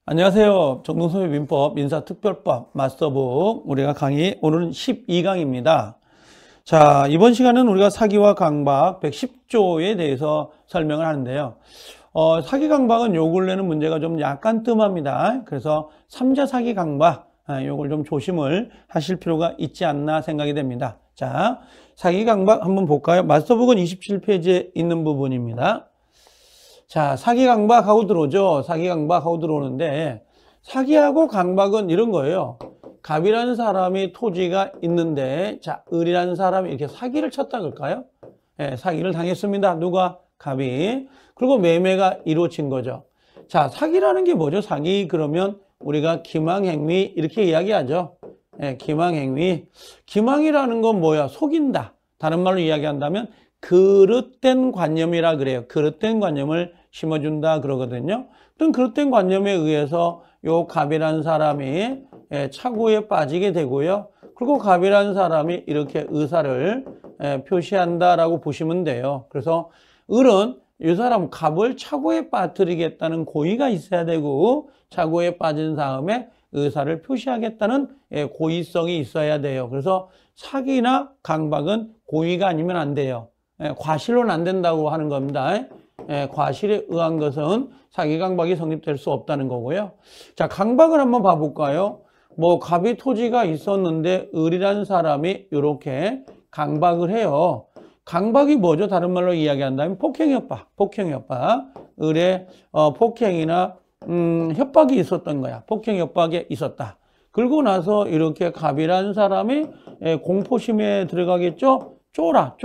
안녕하세요. 정동섭의 민법 민사특별법 마스터북 우리가 강의 오늘은 12강입니다. 자, 이번 시간은 우리가 사기와 강박 110조에 대해서 설명을 하는데요. 사기 강박은 요 근래는 문제가 좀 약간 뜸합니다. 그래서 3자 사기 강박 요걸 좀 조심을 하실 필요가 있지 않나 생각이 됩니다. 자, 사기 강박 한번 볼까요? 마스터북은 27페이지에 있는 부분입니다. 자, 사기 강박하고 들어오죠. 사기 강박하고 들어오는데 사기하고 강박은 이런 거예요. 갑이라는 사람이 토지가 있는데 자, 을이라는 사람이 이렇게 사기를 쳤다 그럴까요? 네, 사기를 당했습니다. 누가? 갑이. 그리고 매매가 이루어진 거죠. 자, 사기라는 게 뭐죠? 사기 그러면 우리가 기망행위 이렇게 이야기하죠. 네, 기망행위. 기망이라는 건 뭐야? 속인다. 다른 말로 이야기한다면 그릇된 관념이라 그래요. 그릇된 관념을 심어준다 그러거든요. 그럼 그릇된 관념에 의해서 요 갑이라는 사람이 착오에 빠지게 되고요. 그리고 갑이라는 사람이 이렇게 의사를 표시한다라고 보시면 돼요. 그래서 을은 이 사람 갑을 착오에 빠뜨리겠다는 고의가 있어야 되고 착오에 빠진 다음에 의사를 표시하겠다는 고의성이 있어야 돼요. 그래서 사기나 강박은 고의가 아니면 안 돼요. 과실로는 안 된다고 하는 겁니다. 과실에 의한 것은 사기 강박이 성립될 수 없다는 거고요. 자, 강박을 한번 봐볼까요? 뭐 갑이 토지가 있었는데 을이라는 사람이 이렇게 강박을 해요. 강박이 뭐죠? 다른 말로 이야기한다면 폭행협박, 폭행협박. 을의 폭행이나 협박이 있었던 거야. 폭행협박이 있었다. 그러고 나서 이렇게 갑이라는 사람이 공포심에 들어가겠죠? 쫄아.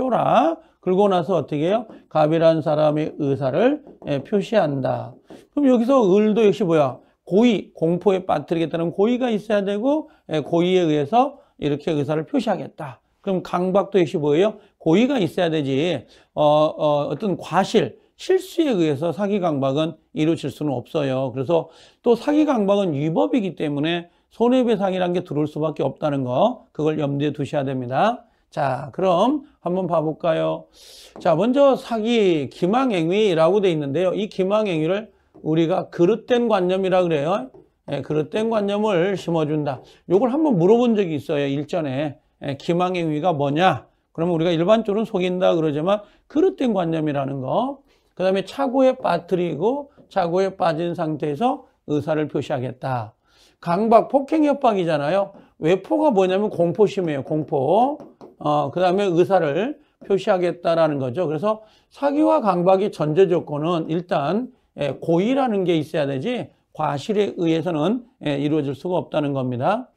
그러고 나서 어떻게 해요? 갑이라는 사람의 의사를 표시한다. 그럼 여기서 을도 역시 뭐야? 고의, 공포에 빠뜨리겠다는 고의가 있어야 되고 고의에 의해서 이렇게 의사를 표시하겠다. 그럼 강박도 역시 뭐예요? 고의가 있어야 되지. 어떤 과실, 실수에 의해서 사기 강박은 이루어질 수는 없어요. 그래서 또 사기 강박은 위법이기 때문에 손해배상이라는 게 들어올 수밖에 없다는 거, 그걸 염두에 두셔야 됩니다. 자, 그럼 한번 봐볼까요? 자, 먼저 사기 기망행위라고 돼 있는데요. 이 기망행위를 우리가 그릇된 관념이라 그래요. 그릇된 관념을 심어준다. 요걸 한번 물어본 적이 있어요. 일전에. 기망행위가 뭐냐? 그러면 우리가 일반적으로 속인다 그러지만 그릇된 관념이라는 거. 그 다음에 착오에 빠뜨리고 착오에 빠진 상태에서 의사를 표시하겠다. 강박, 폭행협박이잖아요. 외포가 뭐냐면 공포심이에요. 공포. 그 다음에 의사를 표시하겠다라는 거죠. 그래서 사기와 강박의 전제 조건은 일단 고의라는 게 있어야 되지 과실에 의해서는 이루어질 수가 없다는 겁니다.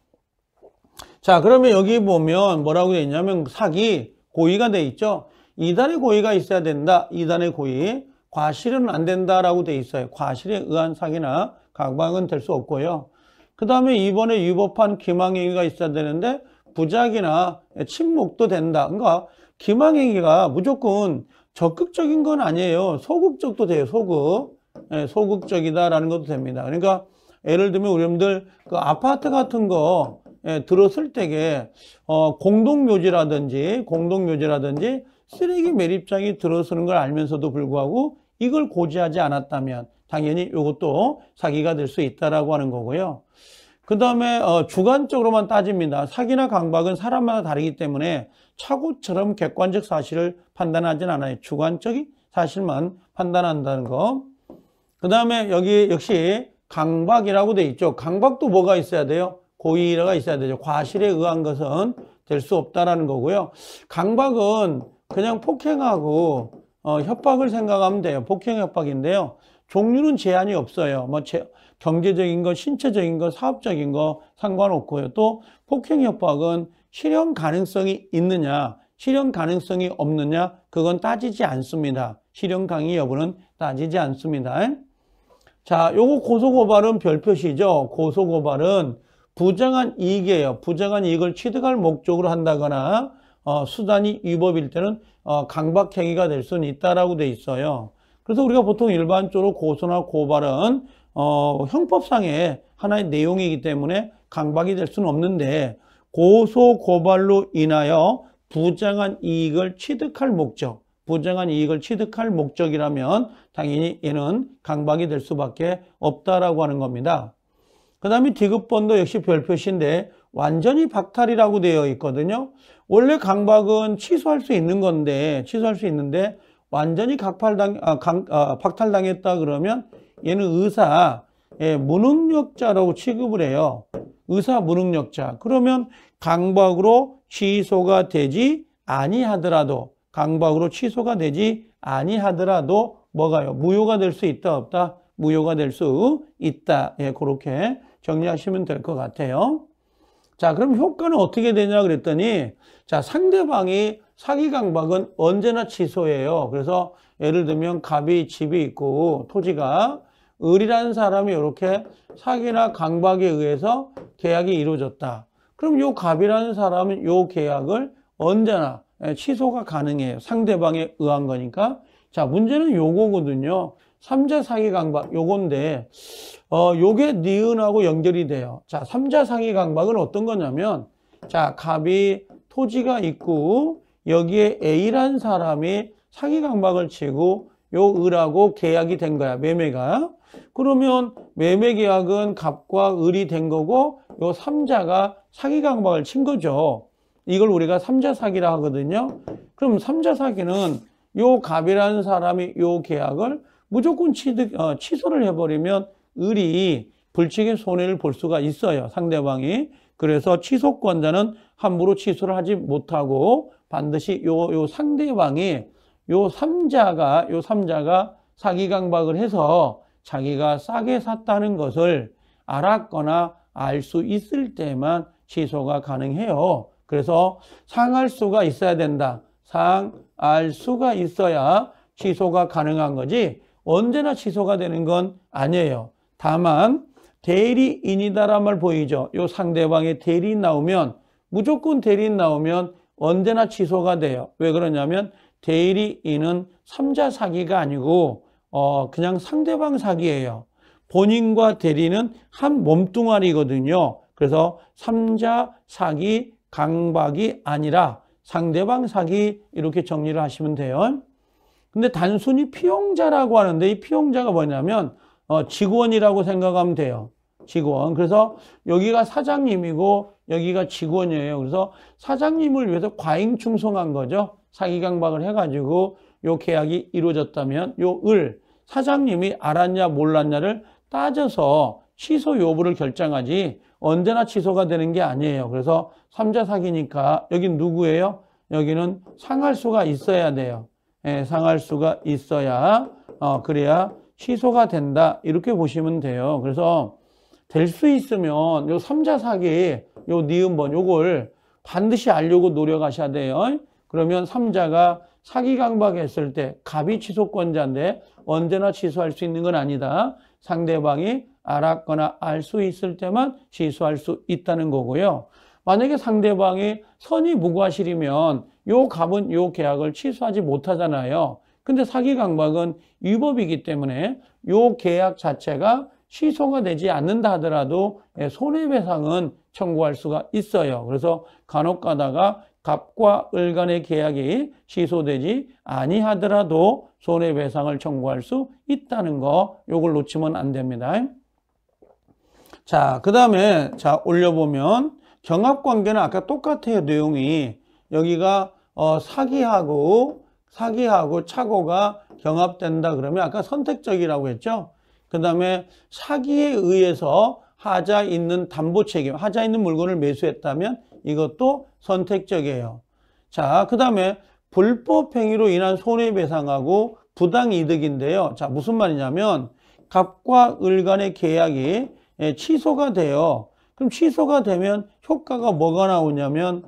자, 그러면 여기 보면 뭐라고 되어 있냐면 사기, 고의가 되어 있죠. 2단의 고의가 있어야 된다. 2단의 고의. 과실은 안 된다라고 되어 있어요. 과실에 의한 사기나 강박은 될 수 없고요. 그 다음에 이번에 위법한 기망행위가 있어야 되는데 부작이나 침묵도 된다. 그러니까 기망행위가 무조건 적극적인 건 아니에요. 소극적도 돼요. 소극적이다라는 것도 됩니다. 그러니까 예를 들면 우리 여러분들 그 아파트 같은 거 들었을 때에 공동묘지라든지 쓰레기 매립장이 들어서는 걸 알면서도 불구하고 이걸 고지하지 않았다면 당연히 이것도 사기가 될 수 있다라고 하는 거고요. 그 다음에 주관적으로만 따집니다. 사기나 강박은 사람마다 다르기 때문에 착오처럼 객관적 사실을 판단하진 않아요. 주관적인 사실만 판단한다는 거. 그 다음에 여기 역시 강박이라고 돼 있죠. 강박도 뭐가 있어야 돼요? 고의가 있어야 되죠. 과실에 의한 것은 될 수 없다라는 거고요. 강박은 그냥 폭행하고 협박을 생각하면 돼요. 폭행 협박인데요. 종류는 제한이 없어요. 뭐 경제적인 거, 신체적인 거, 사업적인 거 상관없고요. 또 폭행 협박은 실현 가능성이 있느냐, 실현 가능성이 없느냐, 그건 따지지 않습니다. 실현 강의 여부는 따지지 않습니다. 자, 요거 고소고발은 별표시죠. 고소고발은 부정한 이익이에요. 부정한 이익을 취득할 목적으로 한다거나 수단이 위법일 때는 강박행위가 될 수는 있다라고 돼 있어요. 그래서 우리가 보통 일반적으로 고소나 고발은 형법상의 하나의 내용이기 때문에 강박이 될 수는 없는데 고소 고발로 인하여 부정한 이익을 취득할 목적, 부정한 이익을 취득할 목적이라면 당연히 얘는 강박이 될 수밖에 없다라고 하는 겁니다. 그 다음에 디귿번도 역시 별표시인데 완전히 박탈이라고 되어 있거든요. 원래 강박은 취소할 수 있는 건데, 취소할 수 있는데 완전히 박탈당했다 그러면 얘는 의사 무능력자라고 취급을 해요. 의사 무능력자. 그러면 강박으로 취소가 되지 아니하더라도, 강박으로 취소가 되지 아니하더라도 뭐가요? 무효가 될 수 있다 없다? 무효가 될 수 있다. 그렇게 정리하시면 될 것 같아요. 자, 그럼 효과는 어떻게 되냐 그랬더니, 자, 상대방이 사기 강박은 언제나 취소해요. 그래서 예를 들면 갑이 집이 있고 토지가, 을이라는 사람이 이렇게 사기나 강박에 의해서 계약이 이루어졌다. 그럼 요 갑이라는 사람은 요 계약을 언제나 취소가 가능해요. 상대방에 의한 거니까. 자, 문제는 요거거든요. 삼자 사기 강박 요건데, 요게 니은하고 연결이 돼요. 자, 삼자 사기 강박은 어떤 거냐면, 자, 갑이 토지가 있고 여기에 A라는 사람이 사기 강박을 치고 요 을하고 계약이 된 거야, 매매가. 그러면 매매 계약은 갑과 을이 된 거고 요 삼자가 사기 강박을 친 거죠. 이걸 우리가 삼자 사기라 하거든요. 그럼 삼자 사기는 요 갑이라는 사람이 요 계약을 무조건 취소를 해버리면 을이 불치의 손해를 볼 수가 있어요, 상대방이. 그래서 취소권자는 함부로 취소를 하지 못하고 반드시 요 상대방이 요 삼자가 사기 강박을 해서 자기가 싸게 샀다는 것을 알았거나 알 수 있을 때만 취소가 가능해요. 그래서 상할 수가 있어야 된다. 상알 수가 있어야 취소가 가능한 거지 언제나 취소가 되는 건 아니에요. 다만 대리인이다란 말 보이죠? 요 상대방의 대리인 나오면, 무조건 대리인 나오면 언제나 취소가 돼요. 왜 그러냐면 대리인은 삼자 사기가 아니고 그냥 상대방 사기예요. 본인과 대리는 한 몸뚱아리거든요. 그래서 삼자 사기 강박이 아니라 상대방 사기, 이렇게 정리를 하시면 돼요. 근데 단순히 피용자라고 하는데, 이 피용자가 뭐냐면 직원이라고 생각하면 돼요. 직원. 그래서 여기가 사장님이고 여기가 직원이에요. 그래서 사장님을 위해서 과잉 충성한 거죠. 사기 강박을 해가지고 요 계약이 이루어졌다면 요 사장님이 알았냐 몰랐냐를 따져서 취소 여부를 결정하지 언제나 취소가 되는 게 아니에요. 그래서 삼자 사기니까 여긴 누구예요? 여기는 상할 수가 있어야 돼요. 상할 수가 있어야 그래야 취소가 된다, 이렇게 보시면 돼요. 그래서 될 수 있으면 요 삼자 사기 요 니은번 요걸 반드시 알려고 노력하셔야 돼요. 그러면 삼자가 사기 강박했을 때 갑이 취소권자인데 언제나 취소할 수 있는 건 아니다. 상대방이 알았거나 알 수 있을 때만 취소할 수 있다는 거고요. 만약에 상대방이 선의 무과실이면 요 갑은 요 계약을 취소하지 못하잖아요. 근데 사기 강박은 위법이기 때문에 요 계약 자체가 취소가 되지 않는다 하더라도 손해배상은 청구할 수가 있어요. 그래서 간혹 가다가 갑과 을 간의 계약이 취소되지 아니하더라도 손해배상을 청구할 수 있다는 거, 요걸 놓치면 안 됩니다. 자, 그 다음에 자 올려보면 경합관계는 아까 똑같아요, 내용이. 여기가 사기하고 착오가 경합된다 그러면 아까 선택적이라고 했죠. 그 다음에 사기에 의해서 하자 있는 담보 책임, 하자 있는 물건을 매수했다면 이것도 선택적이에요. 자, 그 다음에 불법 행위로 인한 손해배상하고 부당이득인데요. 자, 무슨 말이냐면 갑과 을 간의 계약이 취소가 돼요. 그럼 취소가 되면 효과가 뭐가 나오냐면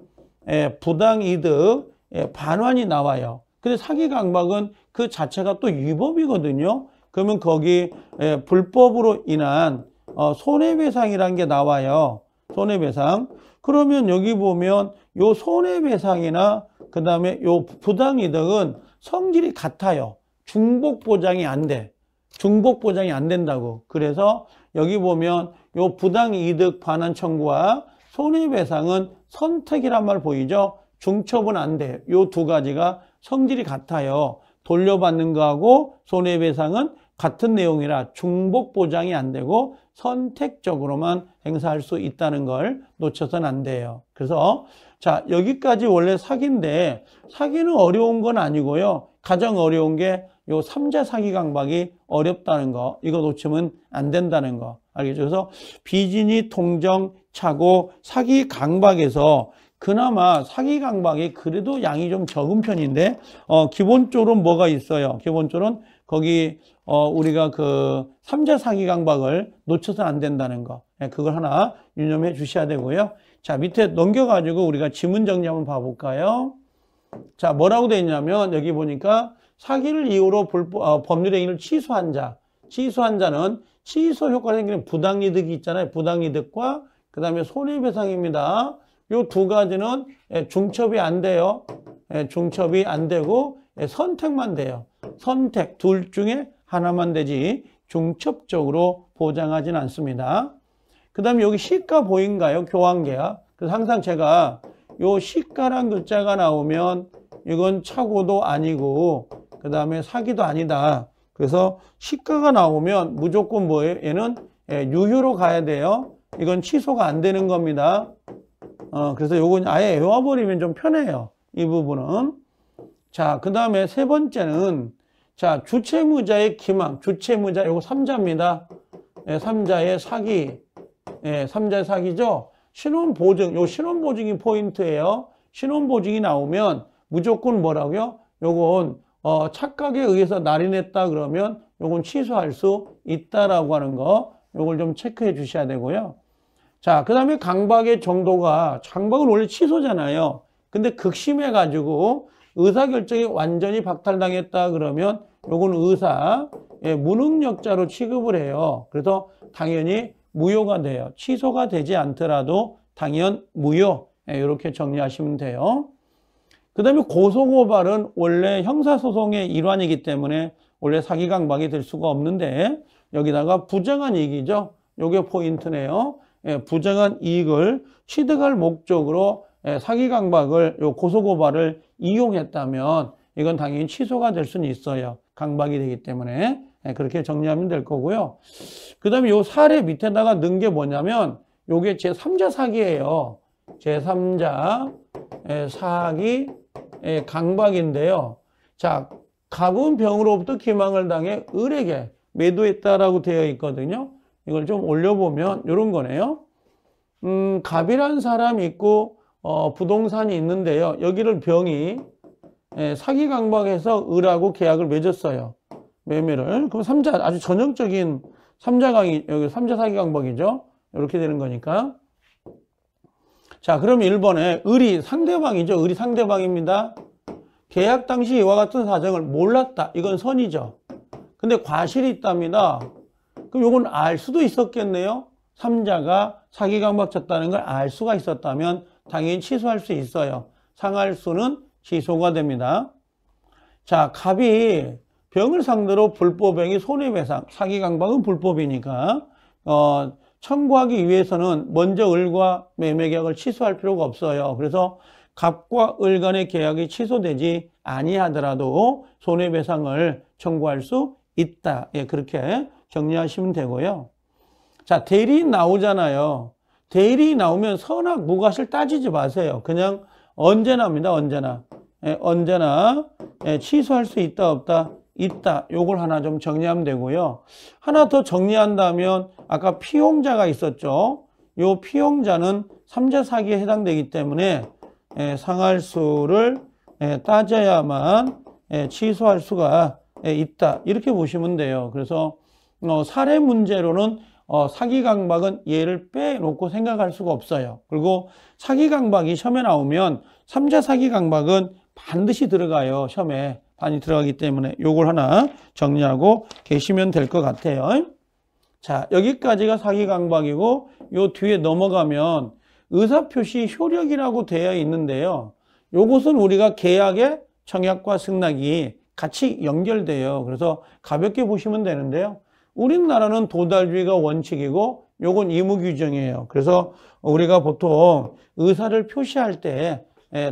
부당이득 반환이 나와요. 근데 사기 강박은 그 자체가 또 위법이거든요. 그러면 거기 불법으로 인한 손해배상이라는 게 나와요. 손해배상. 그러면 여기 보면 요 손해배상이나 그 다음에 요 부당이득은 성질이 같아요. 중복 보장이 안 돼. 중복 보장이 안 된다고. 그래서 여기 보면 요 부당이득 반환 청구와 손해배상은 선택이란 말 보이죠? 중첩은 안 돼요. 요 두 가지가 성질이 같아요. 돌려받는 거하고 손해배상은 같은 내용이라 중복 보장이 안 되고 선택적으로만 행사할 수 있다는 걸 놓쳐서는 안 돼요. 그래서 자, 여기까지 원래 사기인데 사기는 어려운 건 아니고요. 가장 어려운 게 요 3자 사기 강박이 어렵다는 거, 이거 놓치면 안 된다는 거 알겠죠? 그래서 비진이 통정 차고 사기 강박에서 그나마 사기 강박이 그래도 양이 좀 적은 편인데 기본적으로 뭐가 있어요? 기본적으로는 거기 우리가 그 3자 사기 강박을 놓쳐서는 안 된다는 거, 그걸 하나 유념해 주셔야 되고요. 자, 밑에 넘겨가지고 우리가 지문 정리 한번 봐볼까요? 자, 뭐라고 되어 있냐면 여기 보니까 사기를 이유로 법률행위를 취소한 자는 취소 효과가 생기는 부당이득이 있잖아요. 부당이득과 그 다음에 손해배상입니다. 요 두 가지는 중첩이 안 돼요. 중첩이 안 되고 선택만 돼요. 선택 둘 중에 하나만 되지 중첩적으로 보장하진 않습니다. 그 다음에 여기 시가 보인가요? 교환계약. 그래서 항상 제가 요 시가란 글자가 나오면 이건 착오도 아니고 그 다음에 사기도 아니다. 그래서 시가가 나오면 무조건 뭐예요? 얘는 유효로 가야 돼요. 이건 취소가 안 되는 겁니다. 그래서 요건 아예 외워버리면 좀 편해요. 이 부분은. 자, 그 다음에 세 번째는 자, 주체무자의 기망. 주체무자 요거 3자입니다. 3자의 사기. 3자의 사기죠. 신원보증. 요 신원보증이 포인트예요. 신원보증이 나오면 무조건 뭐라고요? 요건 착각에 의해서 날인했다 그러면 요건 취소할 수 있다라고 하는 거, 요걸 좀 체크해 주셔야 되고요. 자, 그 다음에 강박의 정도가, 강박은 원래 취소잖아요. 근데 극심해 가지고 의사결정이 완전히 박탈당했다 그러면 요건 무능력자로 취급을 해요. 그래서 당연히 무효가 돼요. 취소가 되지 않더라도 당연 무효. 이렇게 정리하시면 돼요. 그 다음에 고소고발은 원래 형사소송의 일환이기 때문에 원래 사기 강박이 될 수가 없는데 여기다가 부정한 이익이죠. 요게 포인트네요. 부정한 이익을 취득할 목적으로 사기 강박을 요 고소고발을 이용했다면 이건 당연히 취소가 될 수는 있어요. 강박이 되기 때문에 그렇게 정리하면 될 거고요. 그 다음에 요 사례 밑에다가 넣은 게 뭐냐면 요게 제3자 사기예요. 제3자 사기 강박인데요. 자, 갑은 병으로부터 기망을 당해 을에게 매도했다라고 되어 있거든요. 이걸 좀 올려보면 이런 거네요. 갑이란 사람이 있고 부동산이 있는데요. 여기를 병이 사기 강박해서 을하고 계약을 맺었어요. 매매를. 그럼 3자 아주 전형적인 3자 강이 여기 3자 사기 강박이죠. 이렇게 되는 거니까. 자, 그럼 1번에 을이 상대방이죠. 을이 상대방입니다. 계약 당시 이와 같은 사정을 몰랐다. 이건 선이죠. 근데 과실이 있답니다. 그럼 이건 알 수도 있었겠네요. 3자가 사기 강박 쳤다는 걸 알 수가 있었다면 당연히 취소할 수 있어요. 상할수는 취소가 됩니다. 자, 갑이 병을 상대로 불법행위 손해배상, 사기 강박은 불법이니까 청구하기 위해서는 먼저 을과 매매계약을 취소할 필요가 없어요. 그래서 갑과 을 간의 계약이 취소되지 아니하더라도 손해배상을 청구할 수 있다. 그렇게 정리하시면 되고요. 자, 대리인 나오잖아요. 대리인 나오면 선악 무과실 따지지 마세요. 그냥 언제나입니다. 언제나. 언제나 취소할 수 있다 없다? 있다. 요걸 하나 좀 정리하면 되고요. 하나 더 정리한다면 아까 피용자가 있었죠. 요 피용자는 3자 사기에 해당되기 때문에 상할수를 따져야만 취소할 수가 있다. 이렇게 보시면 돼요. 그래서 사례 문제로는 사기 강박은 얘를 빼놓고 생각할 수가 없어요. 그리고 사기 강박이 시험에 나오면 3자 사기 강박은 반드시 들어가요. 시험에 많이 들어가기 때문에 요걸 하나 정리하고 계시면 될 것 같아요. 자, 여기까지가 사기 강박이고 요 뒤에 넘어가면 의사표시 효력이라고 되어 있는데요. 요것은 우리가 계약의 청약과 승낙이 같이 연결돼요. 그래서 가볍게 보시면 되는데요. 우리나라는 도달주의가 원칙이고 요건 의무규정이에요. 그래서 우리가 보통 의사를 표시할 때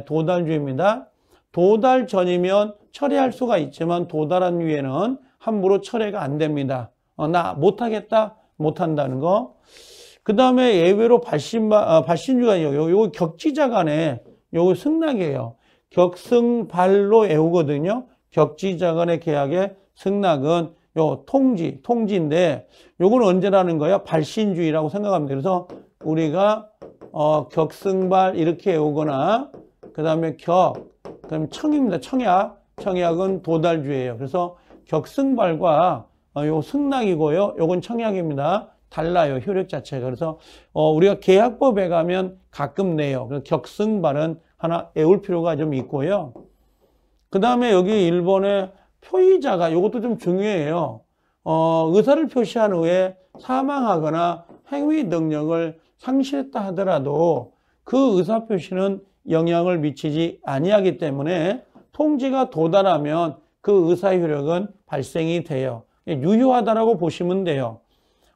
도달주의입니다. 도달 전이면 철회할 수가 있지만 도달한 후에는 함부로 철회가 안 됩니다. 나 못하겠다? 못한다는 거. 그 다음에 예외로 발신주가 요거 격지자 간에 요거 승낙이에요. 격승발로 외우거든요. 격지자 간의 계약의 승낙은 요 통지인데 요거는 언제라는 거야? 발신주의라고 생각합니다. 그래서 우리가 격승발 이렇게 외우거나 그 다음에 그다음 청입니다. 청약은 도달주의예요. 그래서 격승발과 요 승낙이고요. 요건 청약입니다. 달라요. 효력 자체가. 그래서 우리가 계약법에 가면 가끔 내요. 그래서 격승발은 하나 외울 필요가 좀 있고요. 그 다음에 여기 일본의 표의자가 이것도 좀 중요해요. 의사를 표시한 후에 사망하거나 행위 능력을 상실했다 하더라도 그 의사 표시는 영향을 미치지 아니하기 때문에 통지가 도달하면 그 의사의 효력은 발생이 돼요. 유효하다라고 보시면 돼요.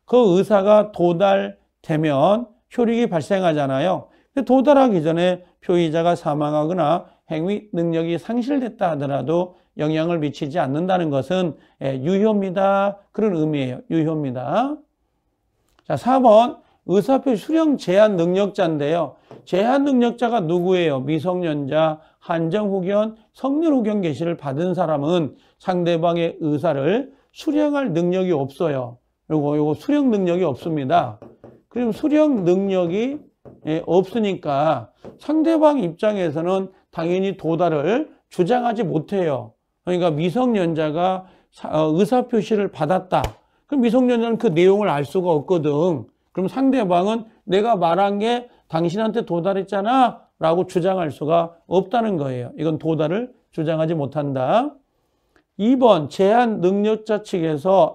그 의사가 도달되면 효력이 발생하잖아요. 도달하기 전에 표의자가 사망하거나 행위 능력이 상실됐다 하더라도 영향을 미치지 않는다는 것은 유효입니다. 그런 의미예요. 유효입니다. 자, 4번 의사표시 수령 제한 능력자인데요. 제한 능력자가 누구예요? 미성년자, 한정후견, 성년후견 계시를 받은 사람은 상대방의 의사를 수령할 능력이 없어요. 요거 수령 능력이 없습니다. 그럼 수령 능력이 없으니까 상대방 입장에서는 당연히 도달을 주장하지 못해요. 그러니까 미성년자가 의사표시를 받았다. 그럼 미성년자는 그 내용을 알 수가 없거든. 그럼 상대방은 내가 말한 게 당신한테 도달했잖아 라고 주장할 수가 없다는 거예요. 이건 도달을 주장하지 못한다. 2번 제한 능력자 측에서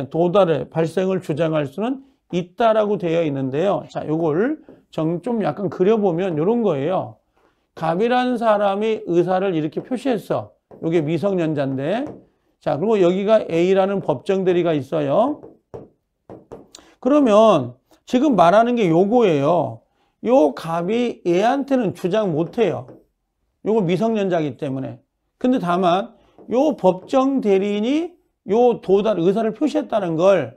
도달의 발생을 주장할 수는 있다라고 되어 있는데요. 자, 요걸 좀 약간 그려보면 이런 거예요. 갑이라는 사람이 의사를 이렇게 표시했어. 이게 미성년자인데. 자, 그리고 여기가 A라는 법정 대리가 있어요. 그러면 지금 말하는 게 요거예요. 요 갑이 얘한테는 주장 못해요. 요거 미성년자이기 때문에. 근데 다만 요 법정 대리인이 요 도달 의사를 표시했다는 걸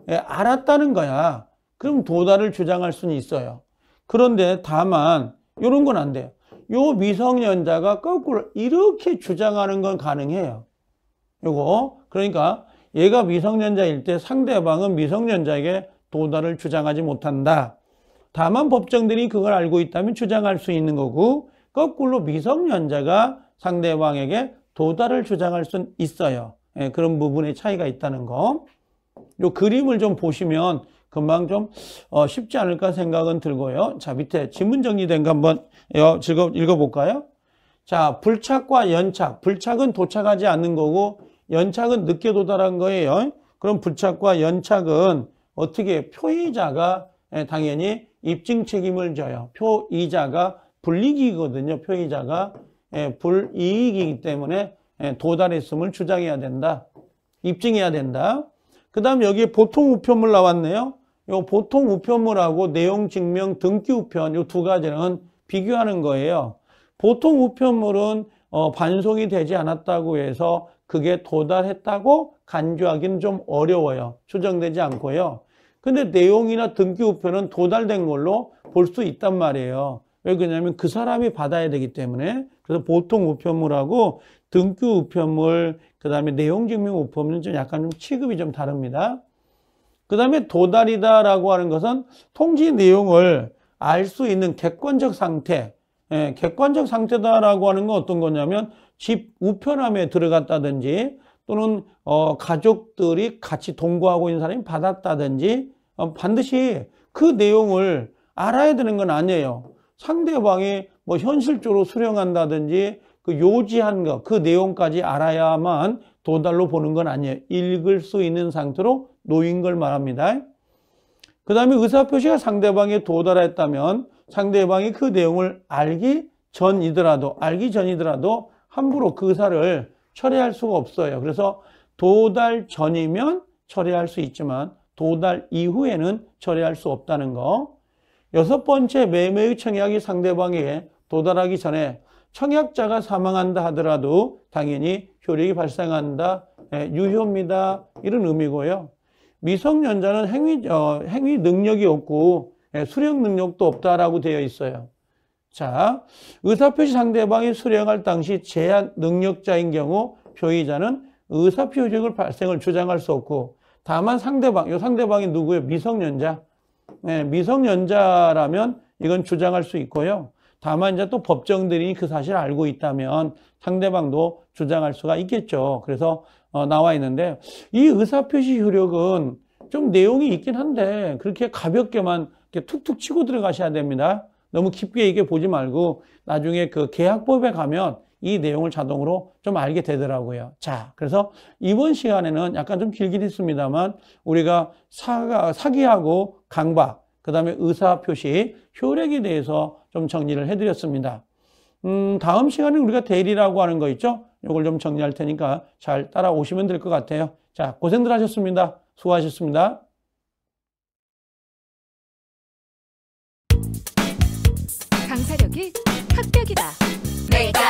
알았다는 거야. 그럼 도달을 주장할 수는 있어요. 그런데 다만 요런 건 안 돼요. 요 미성년자가 거꾸로 이렇게 주장하는 건 가능해요. 요거 그러니까 얘가 미성년자일 때 상대방은 미성년자에게 도달을 주장하지 못한다. 다만 법정들이 그걸 알고 있다면 주장할 수 있는 거고 거꾸로 미성년자가 상대방에게 도달을 주장할 수 있어요. 그런 부분의 차이가 있다는 거. 요 그림을 좀 보시면 금방 좀 쉽지 않을까 생각은 들고요. 자, 밑에 지문 정리된 거 한번 읽어볼까요? 자, 불착과 연착. 불착은 도착하지 않는 거고 연착은 늦게 도달한 거예요. 그럼 불착과 연착은 어떻게 표의자가 당연히 입증 책임을 져요. 표의자가 불이익이거든요. 표의자가 불이익이기 때문에 도달했음을 주장해야 된다. 입증해야 된다. 그 다음 여기에 보통 우편물 나왔네요. 요 보통 우편물하고 내용 증명 등기 우편 요 두 가지는 비교하는 거예요. 보통 우편물은 반송이 되지 않았다고 해서 그게 도달했다고 간주하기는 좀 어려워요. 추정되지 않고요. 근데 내용이나 등기 우편은 도달된 걸로 볼 수 있단 말이에요. 왜 그러냐면 그 사람이 받아야 되기 때문에. 그래서 보통 우편물하고 등기 우편물, 그 다음에 내용 증명 우편물은 좀 약간 좀 취급이 좀 다릅니다. 그 다음에 도달이다라고 하는 것은 통지 내용을 알 수 있는 객관적 상태. 객관적 상태다라고 하는 건 어떤 거냐면 집 우편함에 들어갔다든지 또는 가족들이 같이 동거하고 있는 사람이 받았다든지 반드시 그 내용을 알아야 되는 건 아니에요. 상대방이 뭐 현실적으로 수령한다든지 그 요지한 거, 그 내용까지 알아야만 도달로 보는 건 아니에요. 읽을 수 있는 상태로 놓인 걸 말합니다. 그 다음에 의사표시가 상대방에 도달했다면 상대방이 그 내용을 알기 전이더라도 함부로 그 의사를 철회할 수가 없어요. 그래서 도달 전이면 철회할 수 있지만 도달 이후에는 철회할 수 없다는 거. 6번째, 매매의 청약이 상대방에게 도달하기 전에 청약자가 사망한다 하더라도 당연히 효력이 발생한다. 유효입니다. 이런 의미고요. 미성년자는 행위 능력이 없고 수령 능력도 없다라고 되어 있어요. 자, 의사표시 상대방이 수령할 당시 제한 능력자인 경우 표의자는 의사표시 발생을 주장할 수 없고 다만 이 상대방이 누구예요? 미성년자. 미성년자라면 이건 주장할 수 있고요. 다만 이제 또 법정들이 그 사실을 알고 있다면 상대방도 주장할 수가 있겠죠. 그래서 나와 있는데 이 의사표시 효력은 좀 내용이 있긴 한데 그렇게 가볍게만 이렇게 툭툭 치고 들어가셔야 됩니다. 너무 깊게 이게 보지 말고 나중에 그 계약법에 가면 이 내용을 자동으로 좀 알게 되더라고요. 자, 그래서 이번 시간에는 약간 좀 길긴 했습니다만 우리가 사기하고 강박, 그 다음에 의사표시, 효력에 대해서 좀 정리를 해드렸습니다. 다음 시간에 우리가 대리라고 하는 거 있죠? 이걸 좀 정리할 테니까 잘 따라오시면 될 것 같아요. 자, 고생들 하셨습니다. 수고하셨습니다. 강사력이 합격이다. 내가